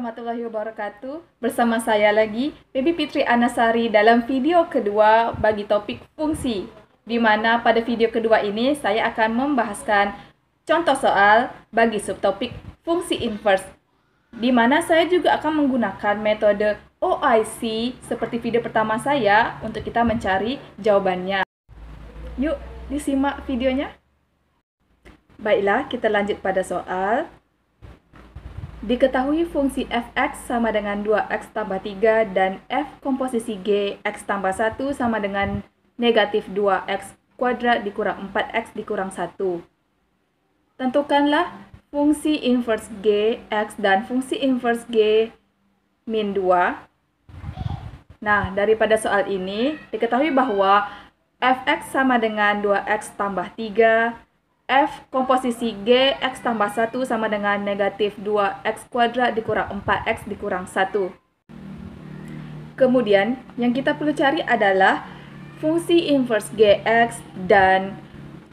warahmatullahi wabarakatuh. Bersama saya lagi, Baby Fitri Anasari dalam video kedua bagi topik fungsi. Di mana pada video kedua ini saya akan membahaskan contoh soal bagi subtopik fungsi inverse. Di mana saya juga akan menggunakan metode OIC seperti video pertama saya untuk kita mencari jawabannya. Yuk, disimak videonya. Baiklah, kita lanjut pada soal. Diketahui fungsi fx sama dengan 2x tambah 3 dan f komposisi g x tambah 1 sama dengan negatif 2x kuadrat dikurang 4x dikurang 1. Tentukanlah fungsi inverse g, x dan fungsi inverse g min 2. Nah, daripada soal ini, diketahui bahwa fx sama dengan 2x tambah 3, f komposisi g x tambah 1 sama dengan negatif 2x kuadrat dikurang 4x dikurang 1. Kemudian, yang kita perlu cari adalah fungsi inverse gx dan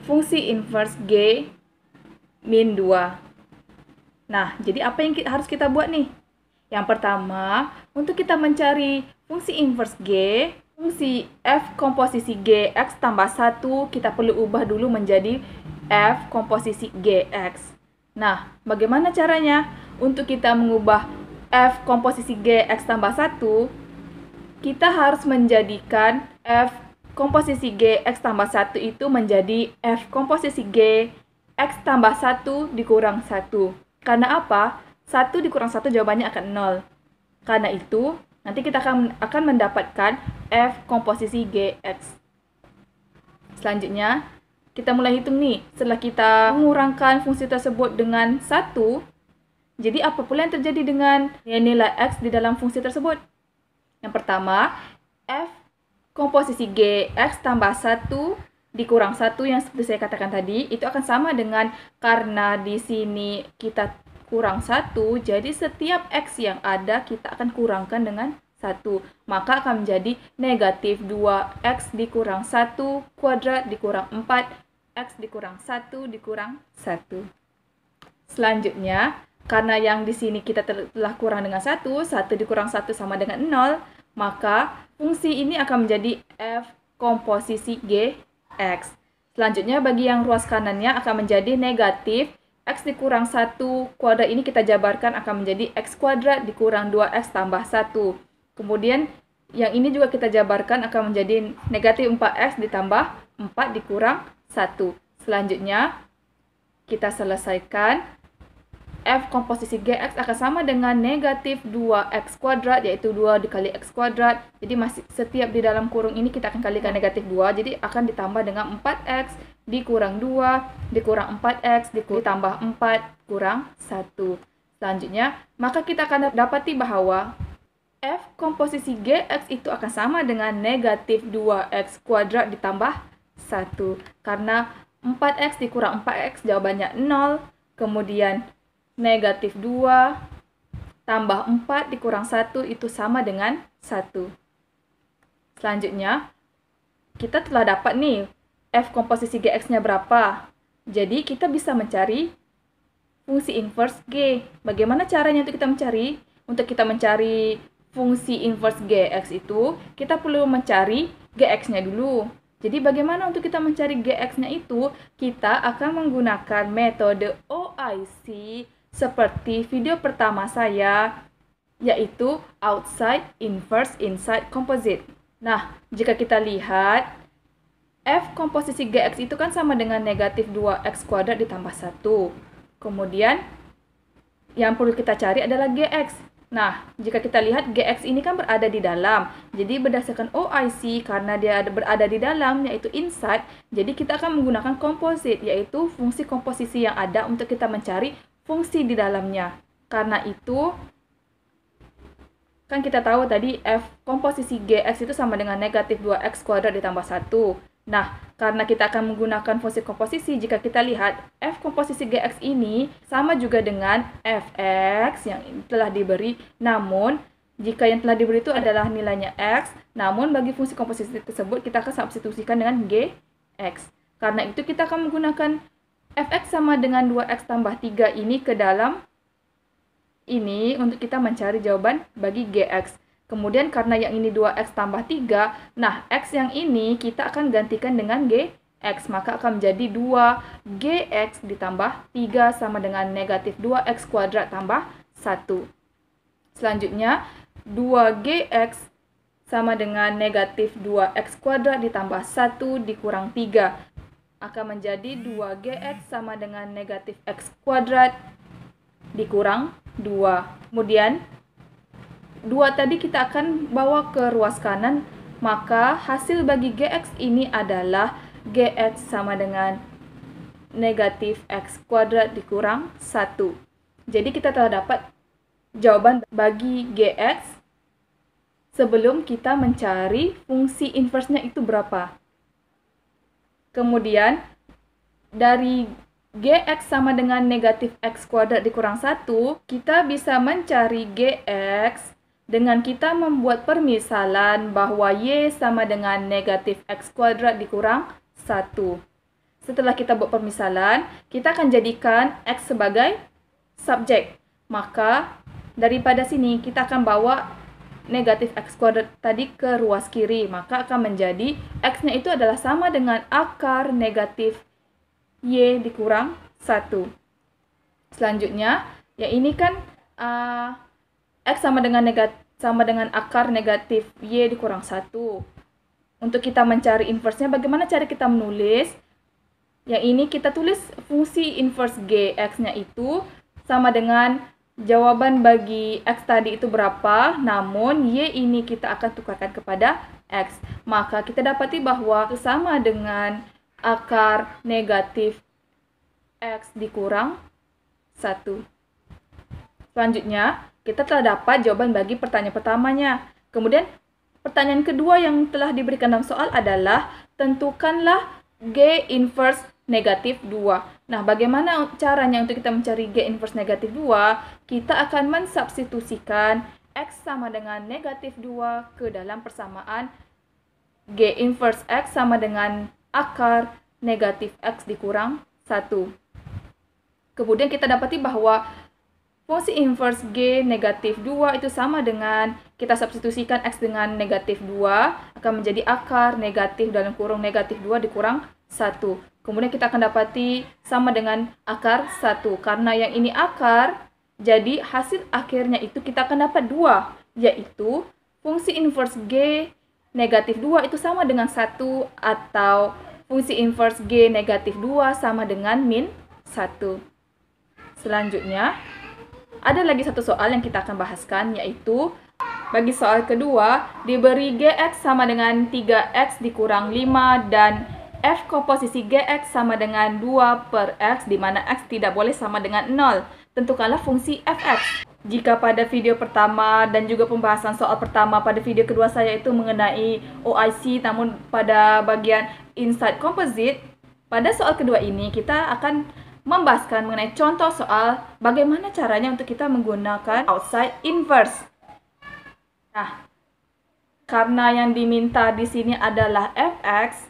fungsi inverse g min 2. Nah, jadi apa yang harus kita buat nih? Yang pertama, untuk kita mencari fungsi inverse g, fungsi f komposisi g x tambah 1, kita perlu ubah dulu menjadi f komposisi gx. Nah, bagaimana caranya? Untuk kita mengubah f komposisi gx tambah 1, kita harus menjadikan f komposisi gx tambah 1 itu menjadi f komposisi g x tambah 1 dikurang 1. Karena apa? 1 dikurang 1 jawabannya akan 0. Karena itu, nanti kita akan mendapatkan f komposisi gx. Selanjutnya, kita mulai hitung nih. Setelah kita mengurangkan fungsi tersebut dengan 1, jadi apa pula yang terjadi dengan nilai x di dalam fungsi tersebut? Yang pertama, f komposisi g x tambah 1 dikurang 1 yang seperti saya katakan tadi, itu akan sama dengan karena di sini kita kurang 1, jadi setiap x yang ada kita akan kurangkan dengan 1. Maka akan menjadi negatif 2x dikurang 1 kuadrat dikurang 4x dikurang 1 dikurang 1. Selanjutnya, karena yang di sini kita telah kurang dengan 1, 1 dikurang 1 sama dengan 0, maka fungsi ini akan menjadi f komposisi gx. Selanjutnya, bagi yang ruas kanannya akan menjadi negatif x dikurang 1 kuadrat ini kita jabarkan akan menjadi x kuadrat dikurang 2x tambah 1. Kemudian yang ini juga kita jabarkan akan menjadi negatif 4x ditambah 4 dikurang 1. Selanjutnya kita selesaikan. F komposisi gx akan sama dengan negatif 2x kuadrat, yaitu 2 dikali x kuadrat. Jadi masih setiap di dalam kurung ini kita akan kalikan negatif 2. Jadi akan ditambah dengan 4x dikurang 2 dikurang 4x ditambah 4 kurang 1. Selanjutnya, maka kita akan dapati bahwa f komposisi gx itu akan sama dengan negatif 2x kuadrat ditambah 1. Karena 4x dikurang 4x jawabannya 0. Kemudian negatif 2 tambah 4 dikurang 1 itu sama dengan 1. Selanjutnya, kita telah dapat nih f komposisi gx-nya berapa. Jadi kita bisa mencari fungsi inverse g. Bagaimana caranya untuk kita mencari? Untuk kita mencari fungsi inverse gx itu, kita perlu mencari gx-nya dulu. Jadi bagaimana untuk kita mencari gx-nya itu? Kita akan menggunakan metode OIC seperti video pertama saya, yaitu outside, inverse, inside, composite. Nah, jika kita lihat, f komposisi gx itu kan sama dengan negatif 2x kuadrat ditambah 1. Kemudian, yang perlu kita cari adalah gx. Nah, jika kita lihat gx ini kan berada di dalam. Jadi berdasarkan OIC, karena dia berada di dalam, yaitu inside, jadi kita akan menggunakan composite, yaitu fungsi komposisi yang ada untuk kita mencari fungsi di dalamnya. Karena itu, kan kita tahu tadi f komposisi gx itu sama dengan negatif 2x kuadrat ditambah 1. Nah, karena kita akan menggunakan fungsi komposisi, jika kita lihat f komposisi gx ini sama juga dengan fx yang telah diberi, namun jika yang telah diberi itu adalah nilainya x, namun bagi fungsi komposisi tersebut kita akan substitusikan dengan gx. Karena itu kita akan menggunakan fx sama dengan 2x tambah 3 ini ke dalam ini untuk kita mencari jawaban bagi Gx. Kemudian karena yang ini 2x tambah 3, nah x yang ini kita akan gantikan dengan Gx. Maka akan menjadi 2Gx ditambah 3 sama dengan negatif 2x kuadrat tambah 1. Selanjutnya, 2Gx sama dengan negatif 2x kuadrat ditambah 1 dikurang 3. Akan menjadi 2Gx sama dengan negatif x kuadrat dikurang 2. Kemudian, 2 tadi kita akan bawa ke ruas kanan, maka hasil bagi Gx ini adalah Gx sama dengan negatif x kuadrat dikurang 1. Jadi kita telah dapat jawaban bagi Gx sebelum kita mencari fungsi inversenya itu berapa. Kemudian, dari Gx sama dengan negatif x kuadrat dikurang 1, kita bisa mencari Gx dengan kita membuat permisalan bahwa y sama dengan negatif x kuadrat dikurang 1. Setelah kita buat permisalan, kita akan jadikan x sebagai subjek. Maka, daripada sini kita akan bawa negatif x kuadrat tadi ke ruas kiri. Maka akan menjadi x-nya itu adalah sama dengan akar negatif y dikurang 1. Selanjutnya, ya ini kan x sama dengan akar negatif y dikurang 1. Untuk kita mencari inverse-nya, bagaimana cara kita menulis? Yang ini kita tulis fungsi inverse Gx-nya itu sama dengan jawaban bagi x tadi itu berapa, namun y ini kita akan tukarkan kepada x. Maka kita dapati bahwa itu sama dengan akar negatif x dikurang 1. Selanjutnya, kita telah dapat jawaban bagi pertanyaan pertamanya. Kemudian, pertanyaan kedua yang telah diberikan dalam soal adalah tentukanlah G inverse negatif 2. Nah, bagaimana caranya untuk kita mencari G inverse negatif 2? Kita akan mensubstitusikan X sama dengan negatif 2 ke dalam persamaan G inverse X sama dengan akar negatif X dikurang 1. Kemudian kita dapati bahwa fungsi inverse G negatif 2 itu sama dengan kita substitusikan X dengan negatif 2 akan menjadi akar negatif dalam kurung negatif 2 dikurang 1. Kemudian kita akan dapati sama dengan akar 1. Karena yang ini akar, jadi hasil akhirnya itu kita akan dapat 2. Yaitu fungsi inverse G negatif 2 itu sama dengan 1 atau fungsi inverse G negatif 2 sama dengan min 1. Selanjutnya, ada lagi satu soal yang kita akan bahaskan, yaitu bagi soal kedua, diberi Gx sama dengan 3x dikurang 5 dan f komposisi Gx sama dengan 2 per x, di mana x tidak boleh sama dengan 0. Tentukanlah fungsi fx. Jika pada video pertama dan juga pembahasan soal pertama pada video kedua saya itu mengenai OIC, namun pada bagian inside composite, pada soal kedua ini kita akan membahaskan mengenai contoh soal bagaimana caranya untuk kita menggunakan outside inverse. Nah, karena yang diminta di sini adalah fx,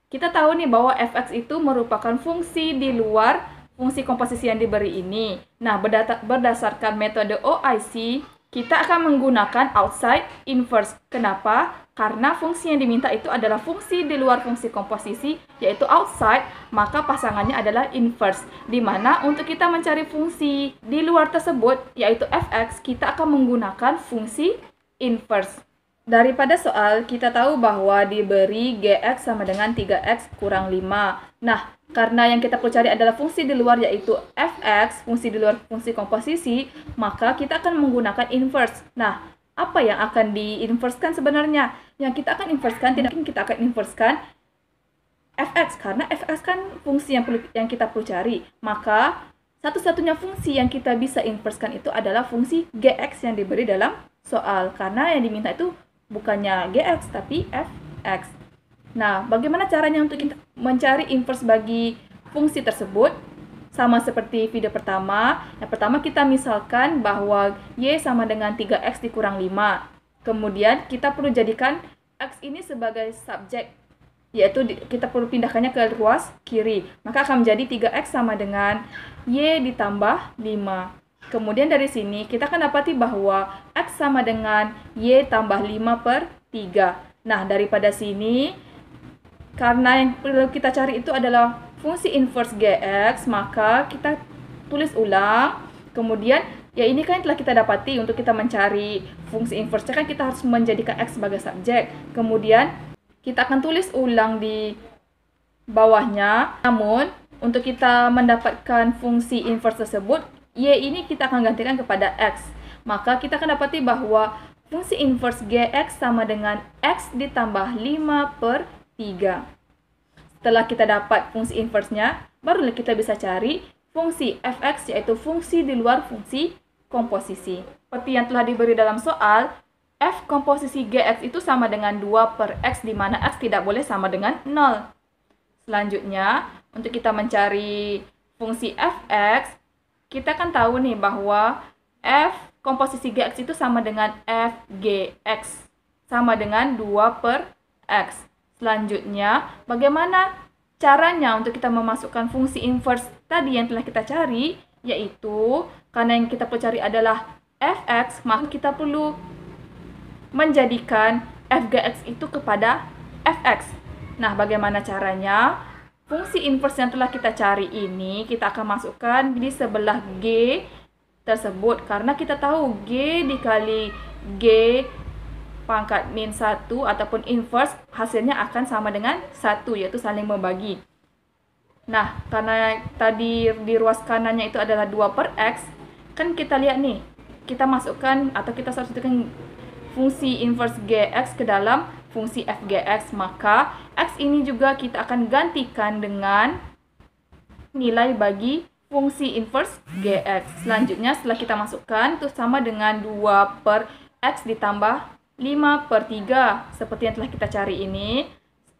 kita tahu nih bahwa fx itu merupakan fungsi di luar fungsi komposisi yang diberi ini. Nah, berdasarkan metode OIC, kita akan menggunakan outside inverse. Kenapa? Karena fungsi yang diminta itu adalah fungsi di luar fungsi komposisi, yaitu outside, maka pasangannya adalah inverse. Di mana untuk kita mencari fungsi di luar tersebut, yaitu fx, kita akan menggunakan fungsi inverse. Daripada soal, kita tahu bahwa diberi Gx sama dengan 3x kurang 5. Nah, karena yang kita perlu cari adalah fungsi di luar, yaitu fx, fungsi di luar fungsi komposisi, maka kita akan menggunakan inverse. Nah, apa yang akan diinverskan sebenarnya? Yang kita akan inverskan, tidak mungkin kita akan inverskan fx, karena fx kan fungsi yang kita perlu cari. Maka, satu-satunya fungsi yang kita bisa inverskan itu adalah fungsi Gx yang diberi dalam soal. Karena yang diminta itu bukannya Gx, tapi fx. Nah, bagaimana caranya untuk kita mencari inverse bagi fungsi tersebut? Sama seperti video pertama. Yang pertama kita misalkan bahwa y sama dengan 3x dikurang 5. Kemudian kita perlu jadikan x ini sebagai subjek, yaitu kita perlu pindahkannya ke ruas kiri. Maka akan menjadi 3x sama dengan y ditambah 5. Kemudian dari sini kita akan dapati bahwa X sama dengan Y tambah 5/3. Nah, daripada sini, karena yang perlu kita cari itu adalah fungsi inverse GX, maka kita tulis ulang. Kemudian, ya ini kan telah kita dapati untuk kita mencari fungsi inverse kan kita harus menjadikan X sebagai subjek. Kemudian, kita akan tulis ulang di bawahnya. Namun, untuk kita mendapatkan fungsi inverse tersebut, Y ini kita akan gantikan kepada X. Maka kita akan dapati bahwa fungsi inverse GX sama dengan X ditambah 5/3. Setelah kita dapat fungsi inverse-nya, barulah kita bisa cari fungsi fx, yaitu fungsi di luar fungsi komposisi. Seperti yang telah diberi dalam soal, f komposisi GX itu sama dengan 2/x, di mana x tidak boleh sama dengan 0. Selanjutnya, untuk kita mencari fungsi fx, kita kan tahu nih bahwa f komposisi GX itu sama dengan fGX, sama dengan 2/x. Selanjutnya, bagaimana caranya untuk kita memasukkan fungsi inverse tadi yang telah kita cari, yaitu karena yang kita perlu cari adalah fx, maka kita perlu menjadikan fGX itu kepada fx. Nah, bagaimana caranya? Fungsi inverse yang telah kita cari ini kita akan masukkan di sebelah G tersebut, karena kita tahu G dikali G pangkat min 1 ataupun inverse hasilnya akan sama dengan 1, yaitu saling membagi. Nah, karena tadi di ruas kanannya itu adalah 2/x, kan kita lihat nih, kita masukkan atau kita substitusikan fungsi inverse GX ke dalam fungsi fGX, maka X ini juga kita akan gantikan dengan nilai bagi fungsi inverse GX. Selanjutnya, setelah kita masukkan, itu sama dengan 2/x ditambah 5/3, seperti yang telah kita cari ini.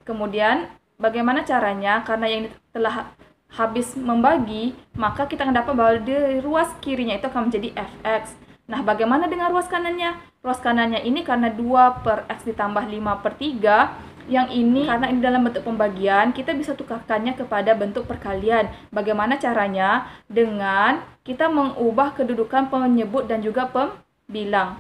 Kemudian, bagaimana caranya? Karena yang telah habis membagi, maka kita akan dapat bahwa di ruas kirinya itu akan menjadi fx. Nah, bagaimana dengan ruas kanannya? Ruas kanannya ini karena 2/x ditambah 5/3, yang ini karena ini dalam bentuk pembagian, kita bisa tukarkannya kepada bentuk perkalian. Bagaimana caranya? Dengan kita mengubah kedudukan penyebut dan juga pembilang.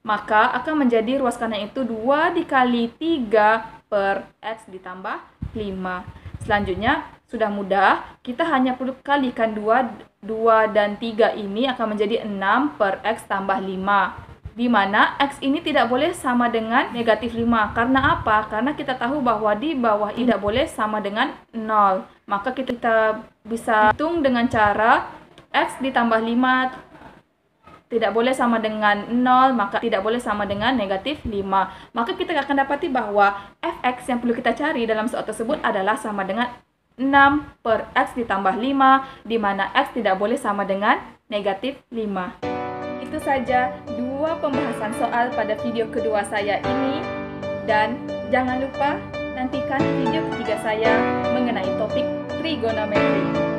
Maka akan menjadi ruas kanan itu 2 dikali 3/x ditambah 5. Selanjutnya, sudah mudah, kita hanya perlu kalikan 2 dan 3 ini akan menjadi 6/x tambah 5. Di mana x ini tidak boleh sama dengan negatif 5. Karena apa? Karena kita tahu bahwa di bawah ini tidak boleh sama dengan 0. Maka kita bisa hitung dengan cara x ditambah 5 tidak boleh sama dengan 0, maka tidak boleh sama dengan negatif 5. Maka kita akan dapati bahwa fx yang perlu kita cari dalam soal tersebut adalah sama dengan 6/x ditambah 5, di mana x tidak boleh sama dengan negatif 5. Itu saja 2 pembahasan soal pada video kedua saya ini. Dan jangan lupa nantikan video ketiga saya mengenai topik trigonometri.